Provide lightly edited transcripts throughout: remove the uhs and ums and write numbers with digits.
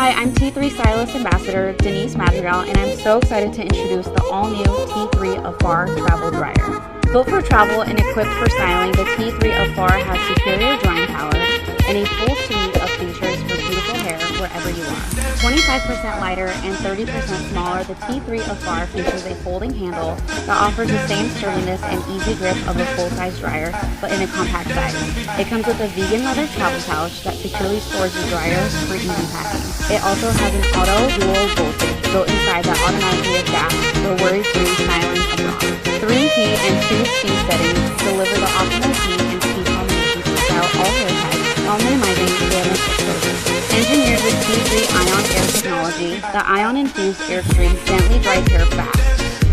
Hi, I'm T3 Stylist Ambassador Denise Madrigal, and I'm so excited to introduce the all-new T3 Afar Travel Dryer. Built for travel and equipped for styling, the T3 Afar has superior drying power and a full suite of features for beautiful hair wherever you are. 25% lighter and 30% smaller, the T3 Afar features a folding handle that offers the same sturdiness and easy grip of a full-size dryer, but in a compact size. It comes with a vegan leather travel pouch that securely stores your dryer for easy packing. It also has an auto dual voltage built inside that automatically adapts for worry-free styling abroad. 3 heat and 2 speed settings deliver the optimal heat and speed combinations to style all hair types while minimizing damage exposure. Engineered with T3 Ion Air technology, the ion-infused airstream gently dries hair fast.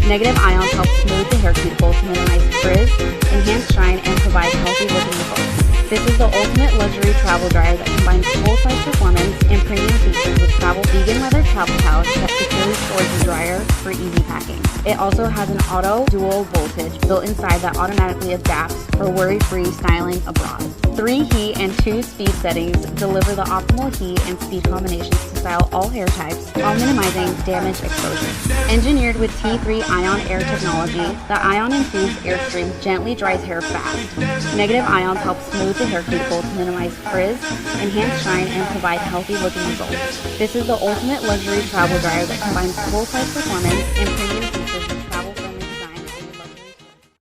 Negative ions help smooth the hair cuticle to minimize frizz, enhance shine, and provide healthy-looking results. This is the ultimate luxury travel dryer that combines full-size performance and premium features with vegan leather travel pouch that securely stores the dryer for easy packing. It also has an auto dual voltage built inside that automatically adapts for worry-free styling abroad. 3 heat and 2 speed settings deliver the optimal heat and speed combinations to style all hair types while minimizing damage exposure. Engineered with T3 Ion Air technology, the ion-infused airstream gently dries hair fast. Negative ions help smooth the hair cuticle to minimize frizz, enhance shine, and provide healthy-looking results. This is the ultimate luxury travel dryer that combines full-size performance and premium